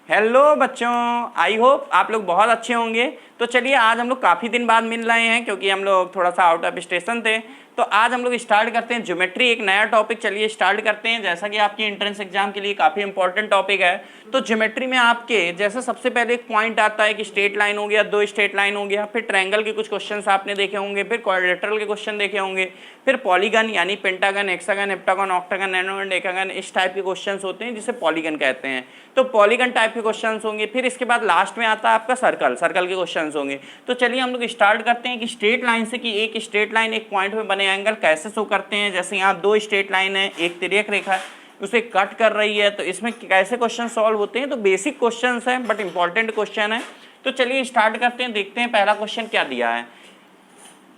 Hello बच्चों, I hope आप लोग बहुत अच्छे होंगे। तो चलिए आज हम लोग काफ़ी दिन बाद मिल रहे हैं क्योंकि हम लोग थोड़ा सा आउट ऑफ स्टेशन थे। तो आज हम लोग स्टार्ट करते हैं ज्योमेट्री, एक नया टॉपिक। चलिए स्टार्ट करते हैं। जैसा कि आपकी एंट्रेंस एग्जाम के लिए काफ़ी इंपॉर्टेंट टॉपिक है। तो ज्योमेट्री में आपके जैसे सबसे पहले एक पॉइंट आता है कि स्ट्रेट लाइन हो गया, दो स्ट्रेट लाइन हो गया, फिर ट्रायंगल के कुछ क्वेश्चन आपने देखे होंगे, फिर क्वाड्रिलेटरल के क्वेश्चन देखे होंगे, फिर पॉलीगन यानी pentagon, hexagon, heptagon, octagon, enneagon, decagon, इस टाइप के क्वेश्चन होते हैं जिसे पॉलीगन कहते हैं। तो पॉलीगन टाइप के क्वेश्चन होंगे। फिर इसके बाद लास्ट में आता है आपका सर्कल, सर्कल के क्वेश्चन होंगे। तो चलिए हम लोग स्टार्ट करते हैं कि स्ट्रेट लाइन से, कि एक स्ट्रेट लाइन एक पॉइंट में बने एंगल कैसे शो करते हैं। जैसे यहाँ दो स्ट्रेट लाइन है, एक तिर्यक रेखा है उसे कट कर रही है, तो इसमें कैसे क्वेश्चन सॉल्व होते हैं। तो बेसिक क्वेश्चन है बट इंपॉर्टेंट क्वेश्चन है। तो चलिए स्टार्ट करते हैं, देखते हैं पहला क्वेश्चन क्या दिया है।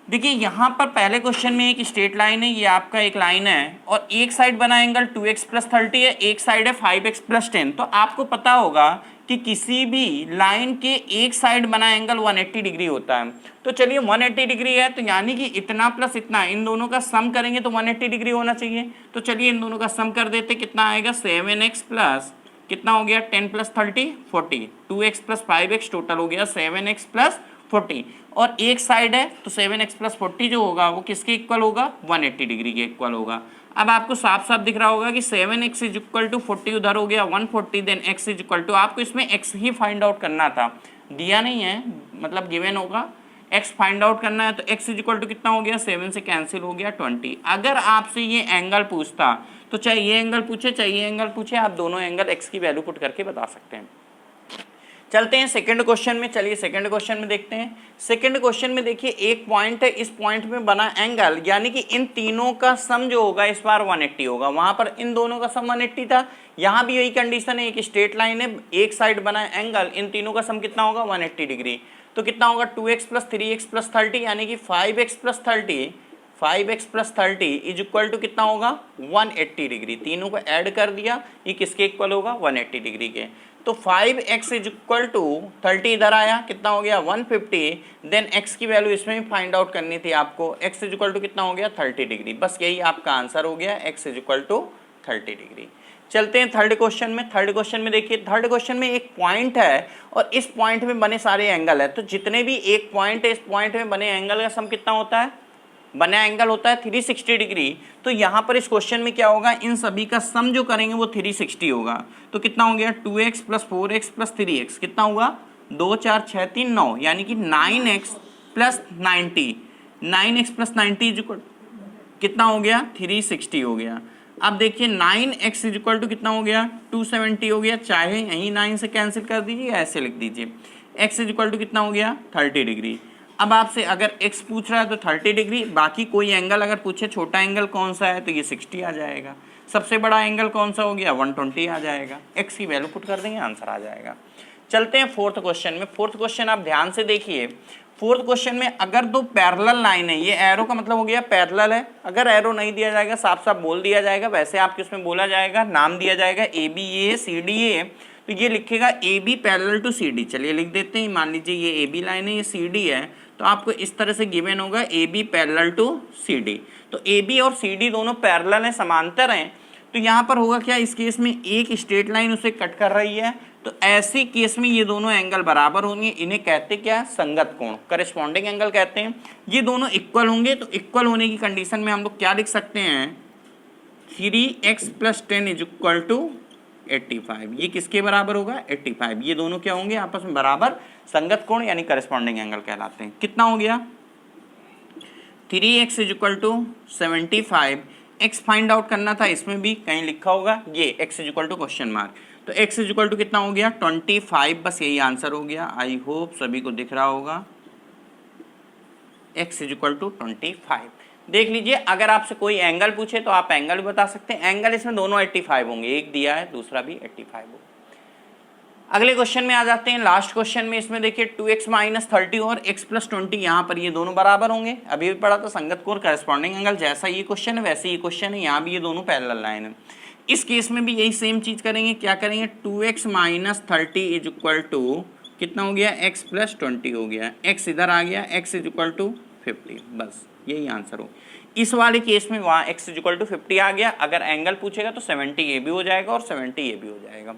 देखिए यहाँ पर पहले क्वेश्चन में एक स्ट्रेट लाइन है, ये आपका एक लाइन है और एक साइड बना एंगल 2x + 30 है, एक साइड है 5x + 10। तो आपको पता होगा कि किसी भी लाइन के एक साइड बना एंगल 180 डिग्री होता है। तो चलिए 180 डिग्री है, तो यानी कि इतना प्लस इतना, इन दोनों का सम करेंगे तो 180 डिग्री होना चाहिए। तो चलिए इन दोनों का सम कर देते, कितना आएगा 7x प्लस कितना हो गया 10 + 30 40, 2x + 5x टोटल हो गया 7x + 40। और एक साइड है तो 7x + 40 जो होगा वो किसके इक्वल होगा, 180 डिग्री के इक्वल होगा। अब आपको साफ साफ दिख रहा होगा कि 7x = 40 उधर हो गया 140, देन x = आपको इसमें x ही फाइंड आउट करना था, दिया नहीं है मतलब गिवन होगा, x फाइंड आउट करना है। तो x = कितना हो गया, 7 से कैंसिल हो गया 20। अगर आपसे ये एंगल पूछता तो चाहे ये एंगल पूछे चाहे ये एंगल पूछे, आप दोनों एंगल x की वैल्यू पुट करके बता सकते हैं। चलते हैं सेकंड क्वेश्चन में। चलिए सेकंड क्वेश्चन में देखते हैं। सेकंड क्वेश्चन में देखिए एक पॉइंट है, इस पॉइंट में बना एंगल यानी कि इन तीनों का सम जो होगा इस बार 180 होगा। वहां पर इन दोनों का सम 180 था, यहाँ भी यही कंडीशन है, एक स्ट्रेट लाइन है, एक साइड बना एंगल, इन तीनों का सम कितना होगा 180 डिग्री। तो कितना होगा 2x + 3x + 30 यानी कि 5x + 30, 5x + 30 = कितना होगा 180 डिग्री। तीनों को ऐड कर दिया, ये किसके इक्वल होगा 180 डिग्री के। तो 5x = 30 इधर आया, कितना हो गया 150। देन x की वैल्यू इसमें भी फाइंड आउट करनी थी आपको, x = कितना हो गया 30 डिग्री। बस यही आपका आंसर हो गया, x = 30 डिग्री। चलते हैं थर्ड क्वेश्चन में। थर्ड क्वेश्चन में देखिए, थर्ड क्वेश्चन में एक पॉइंट है और इस पॉइंट में बने सारे एंगल है। तो जितने भी एक पॉइंट है, इस पॉइंट में बने एंगल का सम कितना होता है, बना एंगल होता है 360 डिग्री। तो यहाँ पर इस क्वेश्चन में क्या होगा, इन सभी का सम जो करेंगे वो 360 होगा। तो कितना हो गया 2x + 4x + 3x, कितना हुआ 2 4 6 3 9, यानी कि 9x + 90, 9x + 90 कितना हो गया 360 हो गया। अब देखिए 9x = कितना हो गया 270 हो गया, चाहे यहीं 9 से कैंसिल कर दीजिए, ऐसे लिख दीजिए। x = कितना हो गया 30 डिग्री। अब आपसे अगर x पूछ रहा है तो 30 डिग्री, बाकी कोई एंगल अगर पूछे छोटा एंगल कौन सा है तो ये 60 आ जाएगा, सबसे बड़ा एंगल कौन सा हो गया 120 आ जाएगा। x की वैल्यू पुट कर देंगे, आंसर आ जाएगा। चलते हैं फोर्थ क्वेश्चन में। फोर्थ क्वेश्चन आप ध्यान से देखिए। फोर्थ क्वेश्चन में अगर दो पैरेलल लाइन है, ये एरो का मतलब हो गया पैरेलल है, अगर एरो नहीं दिया जाएगा साफ साफ बोल दिया जाएगा, वैसे आपके उसमें बोला जाएगा, नाम दिया जाएगा ABA CDA, तो ये लिखेगा AB पैरेलल टू CD। चलिए लिख देते हैं, मान लीजिए ये AB लाइन है, ये CD है, तो आपको इस तरह से गिवन होगा AB पैरेलल टू CD। तो AB और CD दोनों पैरेलल हैं, समांतर हैं। तो यहाँ पर होगा क्या, इस केस में एक स्ट्रेट लाइन उसे कट कर रही है, तो ऐसे केस में ये दोनों एंगल बराबर होंगे, इन्हें कहते क्या, संगत कोण, करेस्पॉन्डिंग एंगल कहते हैं। ये दोनों इक्वल होंगे, तो इक्वल होने की कंडीशन में हम लोग क्या लिख सकते हैं, 3x + 10 = 85। ये किसके बराबर होगा 85। ये दोनों क्या होंगे आपस में बराबर, संगत कोण यानी करेस्पॉन्डिंग एंगल कहलाते हैं। कितना हो गया 3x = 75। x फाइंड आउट करना था, इसमें भी कहीं लिखा होगा ये x = क्वेश्चन मार्क, तो x = कितना हो गया 25। बस यही आंसर हो गया। आई होप सभी को दिख रहा होगा, x = 25। देख लीजिए, अगर आपसे कोई एंगल पूछे तो आप एंगल बता सकते हैं। एंगल इसमें दोनों 85 होंगे, एक दिया है दूसरा भी 85 होगा। अगले क्वेश्चन में आ जाते हैं, लास्ट क्वेश्चन में। इसमें देखिए 2x - 30 और x + 20, यहाँ पर ये दोनों बराबर होंगे। अभी भी पढ़ा था संगत कोण करेस्पॉन्डिंग एंगल, जैसा ये क्वेश्चन है वैसे ही क्वेश्चन है, यहाँ भी ये दोनों पैरेलल लाइन है। इस केस में भी यही सेम चीज करेंगे। क्या करेंगे 2x - 30 = कितना हो गया x + 20 हो गया, x इधर आ गया, x = 50। बस यही आंसर हो। इस वाले केस में वहाँ x इक्वल टू 50 आ गया। अगर एंगल पूछेगा तो 70 ये भी हो जाएगा और 70 ये भी हो जाएगा।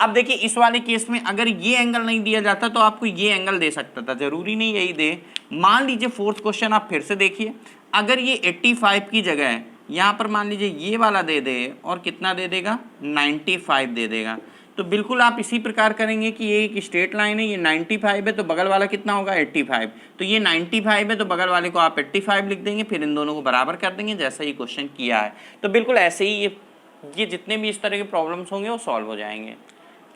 अब देखिए इस वाले केस में अगर ये एंगल नहीं दिया जाता तो आपको ये एंगल दे सकता था, जरूरी नहीं यही दे। मान लीजिए फोर्थ क्वेश्चन आप फिर से देखिए, अगर ये 85 की जगह है यहाँ पर मान लीजिए ये वाला दे दे और कितना दे देगा 95 दे देगा, तो बिल्कुल आप इसी प्रकार करेंगे कि ये एक स्ट्रेट लाइन है, ये 95 है तो बगल वाला कितना होगा 85, तो ये 95 है तो बगल वाले को आप 85 लिख देंगे, फिर इन दोनों को बराबर कर देंगे जैसा ये क्वेश्चन किया है। तो बिल्कुल ऐसे ही ये जितने भी इस तरह के प्रॉब्लम्स होंगे वो सॉल्व हो जाएंगे।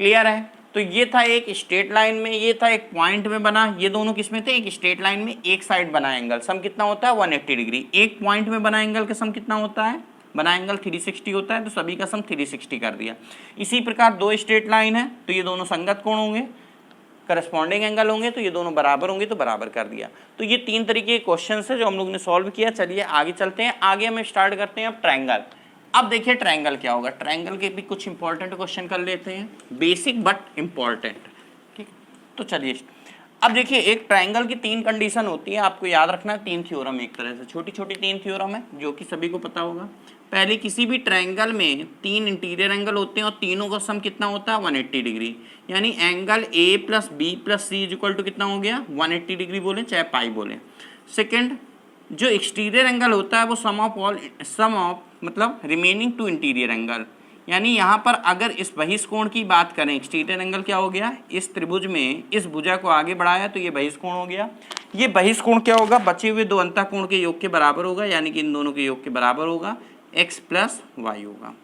क्लियर है? तो ये था एक स्ट्रेट लाइन में, ये था एक पॉइंट में बना, ये दोनों किस में थे, एक स्ट्रेट लाइन में एक साइड बना एंगल सम कितना होता है 180 डिग्री, एक पॉइंट में बना एंगल का सम कितना होता है, बना एंगल 360 होता है, तो सभी का सम 360 कर दिया। इसी प्रकार दो स्ट्रेट लाइन है तो ये दोनों संगत कोण होंगे, करस्पॉन्डिंग एंगल होंगे, तो ये दोनों बराबर होंगे तो बराबर कर दिया। तो ये 3 तरीके के क्वेश्चन है जो हम लोग ने सॉल्व किया। चलिए आगे चलते हैं, आगे हम स्टार्ट करते हैं अब ट्रायंगल। अब देखिए ट्रायंगल क्या होगा, ट्रायंगल के भी कुछ इंपॉर्टेंट क्वेश्चन कर लेते हैं, बेसिक बट इंपॉर्टेंट। ठीक, तो चलिए अब देखिए एक ट्रायंगल की 3 कंडीशन होती है, आपको याद रखना है 3 थ्योरम, एक तरह से छोटी छोटी 3 थ्योरम है जो कि सभी को पता होगा। पहले किसी भी ट्रायंगल में 3 इंटीरियर एंगल होते हैं और तीनों का सम कितना होता है 180 डिग्री, यानी angle A plus B plus C is equal to कितना हो गया 180 डिग्री बोले चाहे पाई बोले। सेकेंड, जो एक्सटीरियर एंगल होता है वो सम ऑफ मतलब रिमेनिंग 2 इंटीरियर एंगल, यानी यहाँ पर अगर इस बहिष्कोण की बात करें, एक्सटीरियर एंगल क्या हो गया, इस त्रिभुज में इस भुजा को आगे बढ़ाया तो ये बहिष्कोण हो गया। ये बहिष्कोण क्या होगा, बचे हुए 2 अंतःकोण के योग के बराबर होगा, यानी कि इन दोनों के योग के बराबर होगा, x प्लस वाई होगा।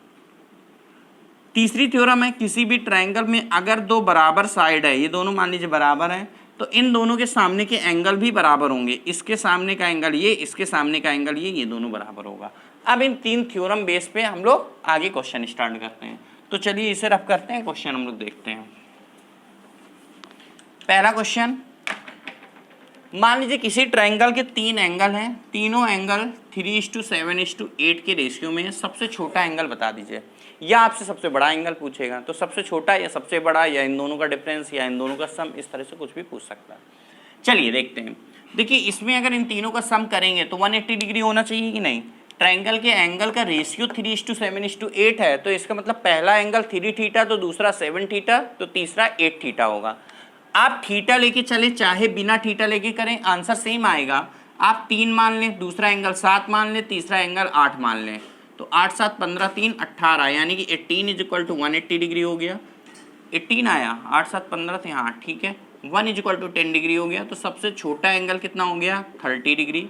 तीसरी थ्योरम है, किसी भी ट्रायंगल में अगर 2 बराबर साइड है, ये दोनों मान लीजिए बराबर है, तो इन दोनों के सामने के एंगल भी बराबर होंगे, इसके सामने का एंगल ये, इसके सामने का एंगल ये दोनों बराबर होगा। अब इन 3 थ्योरम बेस पे हम लोग आगे क्वेश्चन स्टार्ट करते हैं। तो चलिए इसे रफ करते हैं, क्वेश्चन हम लोग देखते हैं। पहला क्वेश्चन, मान लीजिए किसी ट्रायंगल के 3 एंगल हैं, तीनों एंगल 3:7:8 के रेशियो में है, सबसे छोटा एंगल बता दीजिए, या आपसे सबसे बड़ा एंगल पूछेगा तो सबसे छोटा या सबसे बड़ा या इन दोनों का डिफरेंस या इन दोनों का सम, इस तरह से कुछ भी पूछ सकता है। चलिए देखते हैं। देखिए इसमें अगर इन तीनों का सम करेंगे तो 180 डिग्री होना चाहिए कि नहीं। ट्रायंगल के एंगल का रेशियो 3:7:8 है, तो इसका मतलब पहला एंगल 3 थीटा, तो दूसरा 7 थीटा, तो तीसरा 8 थीटा होगा। आप थीटा लेके चले चाहे बिना थीटा लेके करें आंसर सेम आएगा। आप 3 मान लें, दूसरा एंगल 7 मान लें, तीसरा एंगल 8 मान लें, तो 8 7 15 3 18, यानी कि 18 इज इक्वल टू 180 डिग्री हो गया। 18 आया, 8 7 15 थे, हाँ ठीक है, 1 इज इक्वल टू 10 डिग्री हो गया। तो सबसे छोटा एंगल कितना हो गया 30 डिग्री,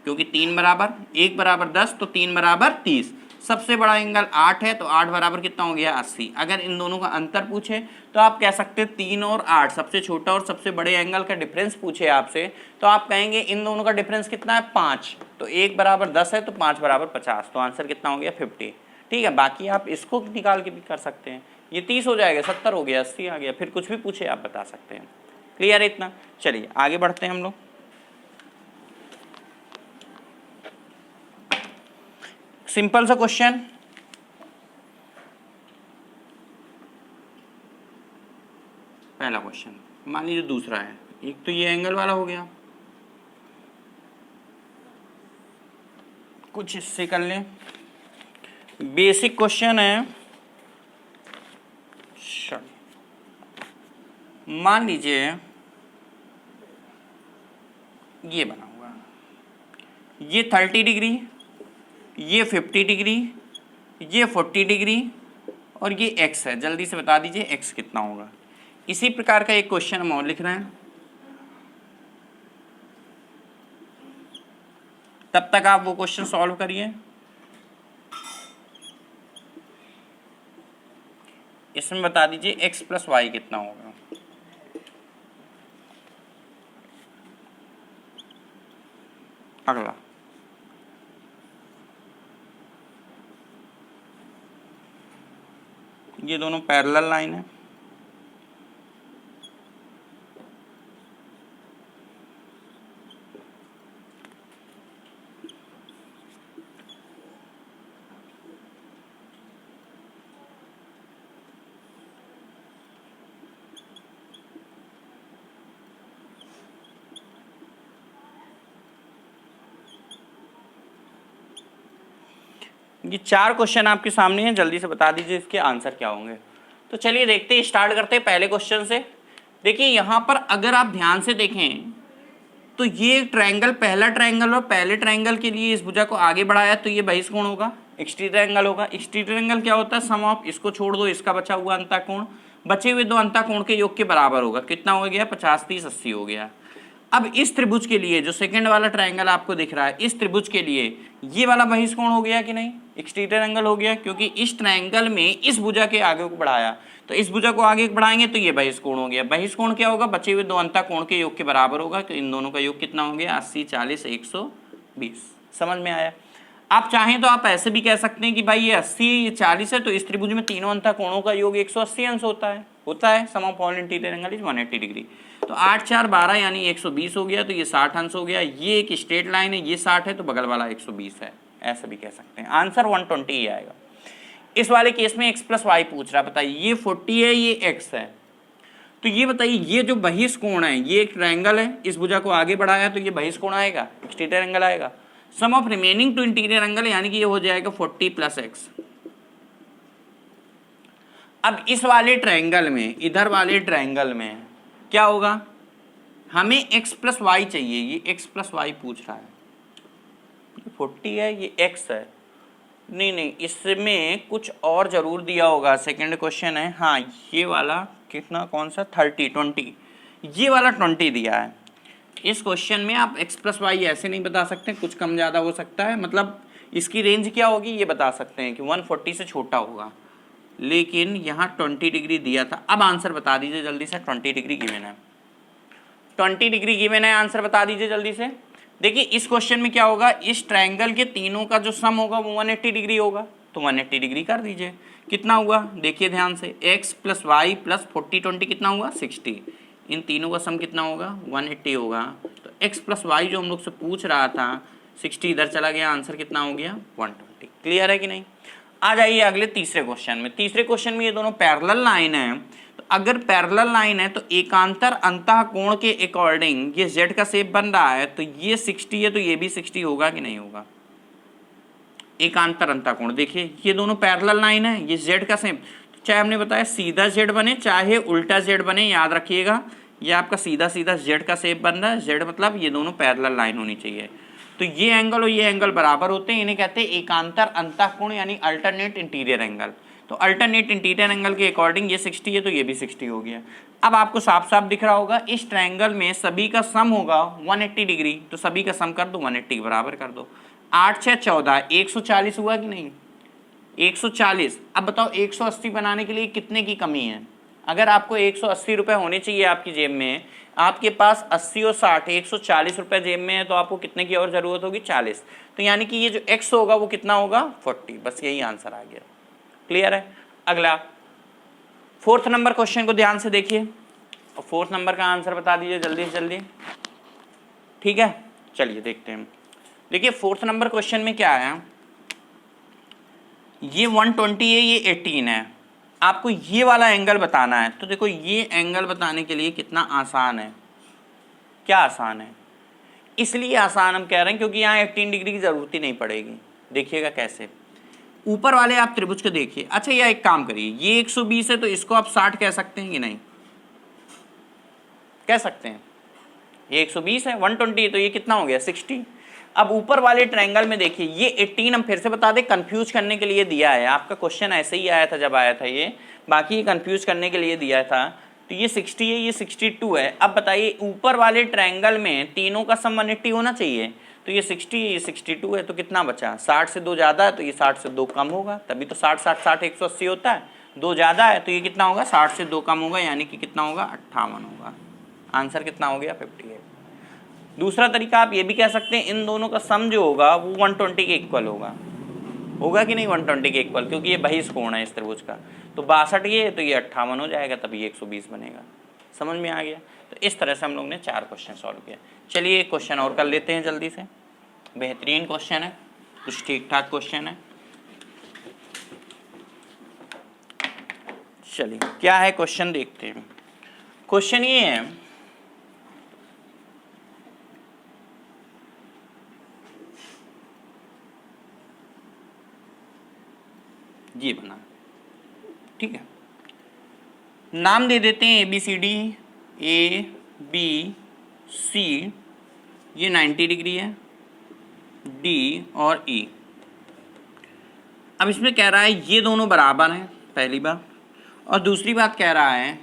क्योंकि 3 बराबर 1 बराबर 10 तो 3 बराबर 30। सबसे बड़ा एंगल 8 है तो 8 बराबर कितना हो गया 80। अगर इन दोनों का अंतर पूछे तो आप कह सकते हैं 3 और 8, सबसे छोटा और सबसे बड़े एंगल का डिफरेंस पूछे आपसे तो आप कहेंगे इन दोनों का डिफरेंस कितना है 5, तो 1 बराबर 10 है तो 5 बराबर 50, तो आंसर कितना हो गया 50। ठीक है, बाकी आप इसको निकाल के भी कर सकते हैं, ये 30 हो जाएगा, 70 हो गया, 80 आ गया, फिर कुछ भी पूछे आप बता सकते हैं। क्लियर है इतना? चलिए आगे बढ़ते हैं हम लोग। सिंपल सा क्वेश्चन, पहला क्वेश्चन मान लीजिए दूसरा है, एक तो ये एंगल वाला हो गया, कुछ इससे कर लें, बेसिक क्वेश्चन है। मान लीजिए ये बना हुआ, ये 30 डिग्री, ये 50 डिग्री, ये 40 डिग्री और ये x है। जल्दी से बता दीजिए x कितना होगा। इसी प्रकार का एक क्वेश्चन हम और लिख रहे हैं, तब तक आप वो क्वेश्चन सॉल्व करिए। इसमें बता दीजिए x प्लस वाई कितना होगा। अगला ये दोनों पैरेलल लाइन है, ये 4 क्वेश्चन आपके सामने हैं, जल्दी से बता दीजिए इसके आंसर क्या होंगे। तो चलिए देखते हैं, स्टार्ट करते हैं पहले क्वेश्चन से। देखिए यहाँ पर अगर आप ध्यान से देखें तो ये ट्रायंगल, पहला ट्रायंगल, और पहले ट्रायंगल के लिए इस भुजा को आगे बढ़ाया तो ये बहिष्कोण होगा, एक्सटीरियर एंगल होगा। एक्सटीरियर एंगल क्या होता है? सम ऑफ, इसको छोड़ दो, इसका बचा हुआ अंतःकोण, बचे हुए दो अंतःकोण के योग के बराबर होगा। कितना हो गया? 50 30 80 हो गया। अब इस त्रिभुज के लिए जो सेकंड वाला ट्रायंगल आपको दिख रहा है, इस त्रिभुज के लिए ये वाला बहिष्कोण हो गया कि नहीं? एक्सटीरियर एंगल हो गया, क्योंकि इस ट्रायंगल में इस भुजा के आगे को बढ़ाया, तो इस भुजा को आगे बढ़ाएंगे तो ये बहिष्कोण हो गया। बहिष्कोण क्या होगा? बचे हुए दो अंतःकोण के योग के बराबर होगा। तो इन दोनों का योग कितना हो गया? 80 40 120। समझ में आया? आप चाहें तो आप ऐसे भी कह सकते हैं कि भाई ये 80 ये 40 है, तो इस त्रिभुज में तीनों अंतःकोणों का योग 180 अंश होता है। Sum of all interior angle is 180 degree. तो 8 4 12 यानी 120 हो गया, तो ये 60 अंश हो गया। ये एक स्ट्रेट लाइन है, ये 60 है, तो बगल वाला 120 है, ऐसा भी कह सकते हैं। आंसर 120 ही आएगा। इस वाले केस में x प्लस वाई पूछ रहा है। बताइए ये 40 है, ये x है, तो ये बताइए ये जो बहिष्कोण है, ये एक ट्रायंगल है, इस भुजा को आगे बढ़ाया तो ये बहिष्कोण आएगा, एक्सटीरियर एंगल आएगा। Sum of remaining two interior angle यानी कि ये हो जाएगा 40 प्लस x। अब इस वाले ट्रायंगल में, इधर वाले ट्रायंगल में क्या होगा? हमें x प्लस वाई चाहिए। ये x प्लस वाई पूछ रहा है। 40 है, ये x है। नहीं, इसमें कुछ और जरूर दिया होगा। सेकंड क्वेश्चन है, हाँ ये वाला कितना, कौन सा? 30 20, ये वाला 20 दिया है। इस क्वेश्चन में आप x प्लस वाई ऐसे नहीं बता सकते, कुछ कम ज़्यादा हो सकता है। मतलब इसकी रेंज क्या होगी ये बता सकते हैं कि 140 से छोटा होगा, लेकिन यहाँ 20 डिग्री दिया था। अब आंसर बता दीजिए जल्दी से। 20 डिग्री गिवन है, 20 डिग्री गिवन है, आंसर बता दीजिए जल्दी से। देखिए इस क्वेश्चन में क्या होगा? इस ट्रायंगल के तीनों का जो सम होगा वो 180 डिग्री होगा, तो 180 डिग्री कर दीजिए। कितना हुआ? देखिए ध्यान से, x प्लस वाई प्लस 40 20 कितना हुआ? 60। इन तीनों का सम कितना होगा? 180 होगा। तो x प्लस वाई जो हम लोग से पूछ रहा था, 60 इधर चला गया, आंसर कितना हो गया? 120। क्लियर है कि नहीं? आ जाइए अगले तीसरे क्वेश्चन में। तीसरे क्वेश्चन में ये दोनों पैरेलल लाइन है, तो अगर पैरेलल लाइन है तो एकांतर अंतःकोण के अकॉर्डिंग ये z का शेप बन रहा है, तो ये 60 है तो ये भी 60 होगा कि नहीं होगा? एकांतर अंतःकोण, देखिए ये दोनों पैरेलल लाइन है, ये z का शेप, चाहे हमने बताया सीधा z बने चाहे उल्टा z बने, याद रखिएगा ये आपका सीधा सीधा z का शेप बन रहा है। z मतलब ये दोनों पैरेलल लाइन होनी चाहिए। तो ये एंगल और ये एंगल बराबर होते हैं, इन्हें कहते हैं एकांतर अंतःकोण यानी अल्टरनेट इंटीरियर एंगल। तो अल्टरनेट इंटीरियर एंगल के अकॉर्डिंग ये 60 है तो ये भी 60 हो गया। अब आपको साफ साफ दिख रहा होगा इस ट्रायंगल में सभी का सम होगा 180 डिग्री, तो सभी का सम कर दो, 180 के बराबर कर दो। 8 6 14, 140 हुआ कि नहीं? 140। अब बताओ 180 बनाने के लिए कितने की कमी है? अगर आपको 180 रुपये होने चाहिए आपकी जेब में, आपके पास 80 और 60 140 रुपये जेब में है, तो आपको कितने की और ज़रूरत होगी? 40। तो यानी कि ये जो x होगा वो कितना होगा? 40। बस यही आंसर आ गया। क्लियर है? अगला 4th नंबर क्वेश्चन को ध्यान से देखिए और 4th नंबर का आंसर बता दीजिए जल्दी से जल्दी। ठीक है, चलिए देखते हैं। देखिए 4th नंबर क्वेश्चन में क्या है, ये 120 है, ये 18 है, आपको ये वाला एंगल बताना है। तो देखो ये एंगल बताने के लिए कितना आसान है। क्या आसान है? इसलिए आसान हम कह रहे हैं क्योंकि यहाँ 18 डिग्री की ज़रूरत ही नहीं पड़ेगी। देखिएगा कैसे, ऊपर वाले आप त्रिभुज को देखिए। अच्छा यह एक काम करिए, ये 120 है तो इसको आप 60 कह सकते हैं कि नहीं? कह सकते हैं। ये 120 है, 120 तो ये कितना हो गया? 60। अब ऊपर वाले ट्रायंगल में देखिए, ये 18 हम फिर से बता दें कंफ्यूज करने के लिए दिया है। आपका क्वेश्चन ऐसे ही आया था जब आया था ये, बाकी ये कंफ्यूज करने के लिए दिया था। तो ये 60 है, ये 62 है। अब बताइए ऊपर वाले ट्रायंगल में तीनों का सम 180 होना चाहिए, तो ये 60 है, ये 62 है, तो कितना बचा? 60 से 2 ज़्यादा है तो ये 60 से 2 कम होगा, तभी तो 60 60 60 180 होता है। 2 ज़्यादा है तो ये कितना होगा? 60 से 2 कम होगा, यानी कि कितना होगा? 58 होगा। आंसर कितना हो गया? 58। दूसरा तरीका आप ये भी कह सकते हैं, इन दोनों का सम जो होगा वो 120 के इक्वल होगा कि नहीं? 120 के इक्वल, क्योंकि ये बहिष्कोण है इस त्रिभुज का। तो 62 ये तो ये 58 हो जाएगा, तभी ये 120 बनेगा। समझ में आ गया? तो इस तरह से हम लोग ने 4 क्वेश्चन सॉल्व किया। चलिए एक क्वेश्चन और कर लेते हैं जल्दी से। बेहतरीन क्वेश्चन है, कुछ ठीक ठाक क्वेश्चन है। चलिए क्या है क्वेश्चन देखते हैं। क्वेश्चन ये है, ये बना, ठीक है। नाम दे देते हैं ABCD, ABC, ये 90 डिग्री है, D और E। अब इसमें कह रहा है ये दोनों बराबर हैं, पहली बात, और दूसरी बात कह रहा है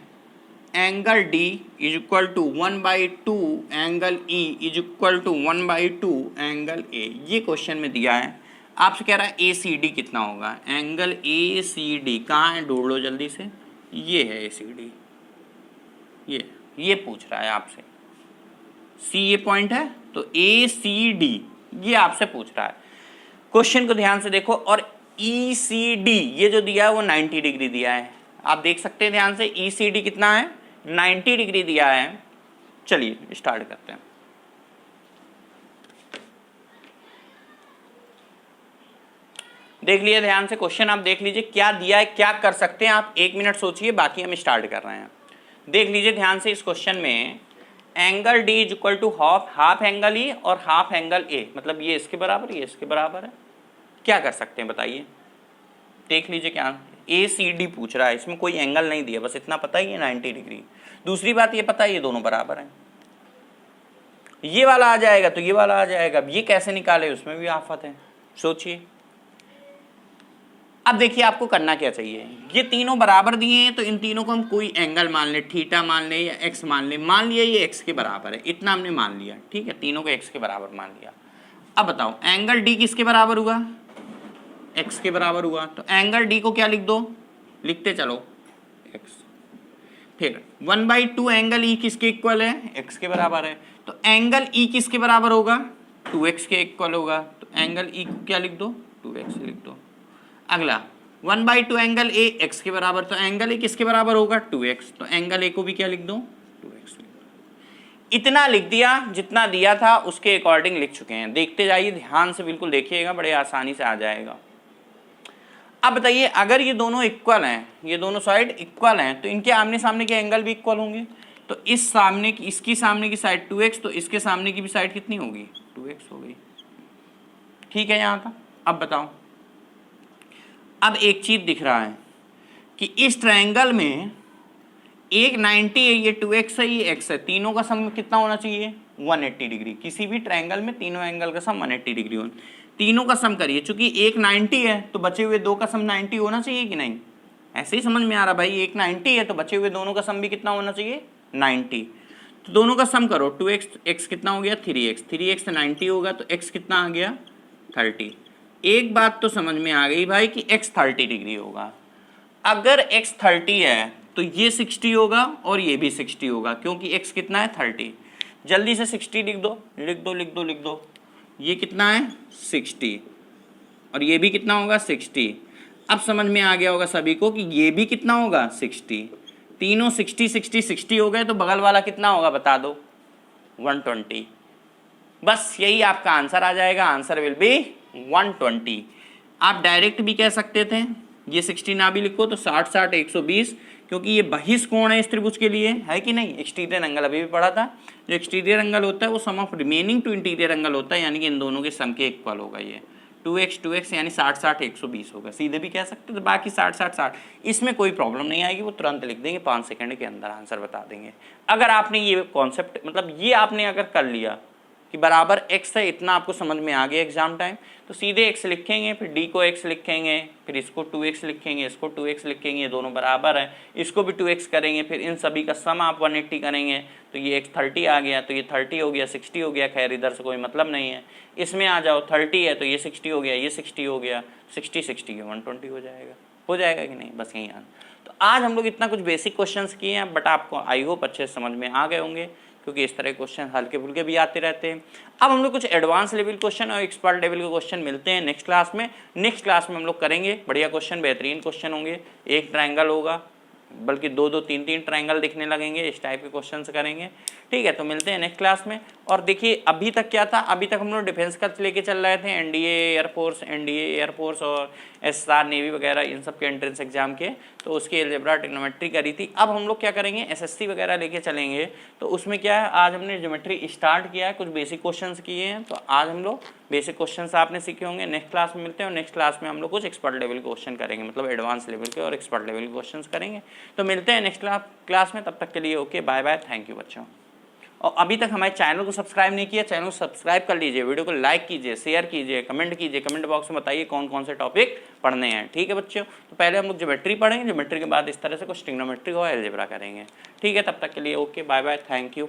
angle D is equal to 1/2 angle E is equal to 1/2 angle A। ये क्वेश्चन में दिया है, आपसे कह रहा है ACD कितना होगा। एंगल ACD कहाँ है, ढूंढ लो जल्दी से। ये है ACD, ये पूछ रहा है आपसे। C ये पॉइंट है, तो ACD ये आपसे पूछ रहा है। क्वेश्चन को ध्यान से देखो, और ECD ये जो दिया है वो 90 डिग्री दिया है, आप देख सकते हैं ध्यान से। ECD कितना है, 90 डिग्री दिया है। चलिए स्टार्ट करते हैं। देख लिए ध्यान से क्वेश्चन, आप देख लीजिए क्या दिया है, क्या कर सकते हैं आप। 1 मिनट सोचिए, बाकी हम स्टार्ट कर रहे हैं। देख लीजिए ध्यान से इस क्वेश्चन में angle D is equal to half angle E और हाफ एंगल A, मतलब ये इसके बराबर, ये इसके बराबर है। क्या कर सकते हैं बताइए, देख लीजिए क्या। ACD पूछ रहा है, इसमें कोई एंगल नहीं दिया, बस इतना पता ही है 90 डिग्री। दूसरी बात ये पता है ये दोनों बराबर हैं। ये वाला आ जाएगा तो ये वाला आ जाएगा, अब ये कैसे निकाले, उसमें भी आफत है, सोचिए। अब देखिए आपको करना क्या चाहिए, ये तीनों बराबर दिए हैं तो इन तीनों को हम कोई एंगल मान ले, थीटा मान ले या एक्स मान ले। मान लिया ये एक्स के बराबर है, इतना हमने मान लिया, ठीक है, तीनों को एक्स के बराबर मान लिया। अब बताओ एंगल D किसके बराबर हुआ, एक्स के बराबर हुआ, तो एंगल D को क्या लिख दो, लिखते चलो एक्स। फिर 1/2 एंगल E किसके इक्वल है, एक्स के बराबर है, तो एंगल E किसके बराबर होगा, 2x के इक्वल होगा, तो एंगल E को क्या लिख दो, 2x लिख दो। अगला 1/2 एंगल A x के बराबर, तो एंगल A किसके बराबर होगा, 2x, तो एंगल A को भी क्या लिख दो, 2x लिख दो। इतना लिख दिया, जितना दिया था उसके अकॉर्डिंग लिख चुके हैं। देखते जाइए ध्यान से, बिल्कुल देखिएगा, बड़े आसानी से आ जाएगा। अब बताइए अगर ये दोनों इक्वल हैं, ये दोनों साइड इक्वल हैं, तो इनके आमने सामने के एंगल भी इक्वल होंगे। तो इस सामने की, इसकी सामने की साइड 2x, तो इसके सामने की भी साइड कितनी होगी, 2x हो गई, ठीक है यहाँ तक। अब बताओ, अब एक चीज दिख रहा है कि इस ट्रायंगल में एक 90 है, ये 2x है, ये x है, तीनों का सम कितना होना चाहिए, 180 डिग्री। किसी भी ट्रायंगल में तीनों एंगल का सम 180 डिग्री हो, तीनों का सम करिए। चूंकि एक 90 है तो बचे हुए दो का सम 90 होना चाहिए कि नहीं, ऐसे ही समझ में आ रहा भाई। एक 90 है तो बचे हुए दोनों का सम भी कितना होना चाहिए, 90। तो दोनों का सम करो, 2x, x कितना हो गया, 3x, 3x 90 होगा, तो x कितना आ गया, 30। एक बात तो समझ में आ गई भाई कि x 30 डिग्री होगा। अगर x 30 है तो ये 60 होगा और ये भी 60 होगा, क्योंकि x कितना है, 30। जल्दी से 60 लिख दो, लिख दो, लिख दो, लिख दो। ये कितना है, 60, और ये भी कितना होगा, 60। अब समझ में आ गया होगा सभी को कि ये भी कितना होगा, 60। तीनों 60 60 60 हो गए, तो बगल वाला कितना होगा बता दो, 120। बस यही आपका आंसर आ जाएगा, आंसर विल बी 120। आप डायरेक्ट भी कह सकते थे, ये 60 ना भी लिखो तो 60 60 120, क्योंकि ये बहिष कोण है इस त्रिभुज के लिए, है कि नहीं। एक्सटीरियर एंगल अभी भी पढ़ा था, जो एक्सटीरियर एंगल होता है वो sum of remaining two interior angle होता है, यानी कि इन दोनों के सम के इक्वल होगा। ये 2x यानी 60 60 120 होगा, सीधे भी कह सकते थे। बाकी 60 60 60 इसमें कोई प्रॉब्लम नहीं आएगी, वो तुरंत लिख देंगे, 5 सेकंड के अंदर आंसर बता देंगे। अगर आपने ये कॉन्सेप्ट, मतलब ये आपने अगर कर लिया कि बराबर x है, इतना आपको समझ में आ गया एग्जाम टाइम, तो सीधे x लिखेंगे, फिर d को x लिखेंगे, फिर इसको 2x लिखेंगे, इसको 2x लिखेंगे, ये दोनों बराबर है, इसको भी 2x करेंगे, फिर इन सभी का सम आप 180 करेंगे, तो ये x 30 आ गया, तो ये 30 हो गया, 60 हो गया। खैर इधर से कोई मतलब नहीं है, इसमें आ जाओ, 30 है तो ये 60 हो गया, ये 60 हो गया, 60 60 के 120 हो जाएगा कि नहीं। बस यही आंसर। तो आज हम लोग इतना कुछ बेसिक क्वेश्चंस किए हैं, बट आपको आई होप अच्छे से समझ में आ गए होंगे, क्योंकि इस तरह के क्वेश्चन हल्के फुल्के भी आते रहते हैं। अब हम लोग कुछ एडवांस लेवल क्वेश्चन और एक्सपर्ट लेवल के क्वेश्चन मिलते हैं नेक्स्ट क्लास में। नेक्स्ट क्लास में हम लोग करेंगे बढ़िया क्वेश्चन, बेहतरीन क्वेश्चन होंगे। एक ट्रायंगल होगा, बल्कि 2 2 3 3 ट्रायंगल दिखने लगेंगे, इस टाइप के क्वेश्चन करेंगे, ठीक है। तो मिलते हैं नेक्स्ट क्लास में। और देखिए अभी तक क्या था, अभी तक हम लोग डिफेंस का लेके चल रहे थे, एनडीए एयरफोर्स और एसआर नेवी वगैरह, इन सब के एंट्रेंस एग्जाम के, तो उसकी अलजेब्रा ट्रिग्नोमेट्री करी थी। अब हम लोग क्या करेंगे, एसएससी वगैरह लेके चलेंगे। तो उसमें क्या है, आज हमने ज्योमेट्री स्टार्ट किया है, कुछ बेसिक क्वेश्चंस किए हैं, तो आज हम लोग बेसिक क्वेश्चंस आपने सीखे होंगे। नेक्स्ट क्लास में मिलते हैं और नेक्स्ट क्लास में हम लोग कुछ एक्सपर्ट लेवल क्वेश्चन करेंगे, मतलब एडवांस लेवल के और एक्सपर्ट लेवल के क्वेश्चंस करेंगे। तो मिलते हैं नेक्स्ट क्लास में, तब तक के लिए okay bye bye, thank you बच्चों। और अभी तक हमारे चैनल को सब्सक्राइब नहीं किया, चैनल को सब्सक्राइब कर लीजिए, वीडियो को लाइक कीजिए, शेयर कीजिए, कमेंट कीजिए, कमेंट बॉक्स में बताइए कौन कौन से टॉपिक पढ़ने हैं, ठीक है बच्चों। तो पहले हम लोग ज्योमेट्री पढ़ेंगे, ज्योमेट्री के बाद इस तरह से कुछ ट्रिग्नोमेट्री और अलजेब्रा करेंगे, ठीक है। तब तक के लिए okay bye bye, thank you.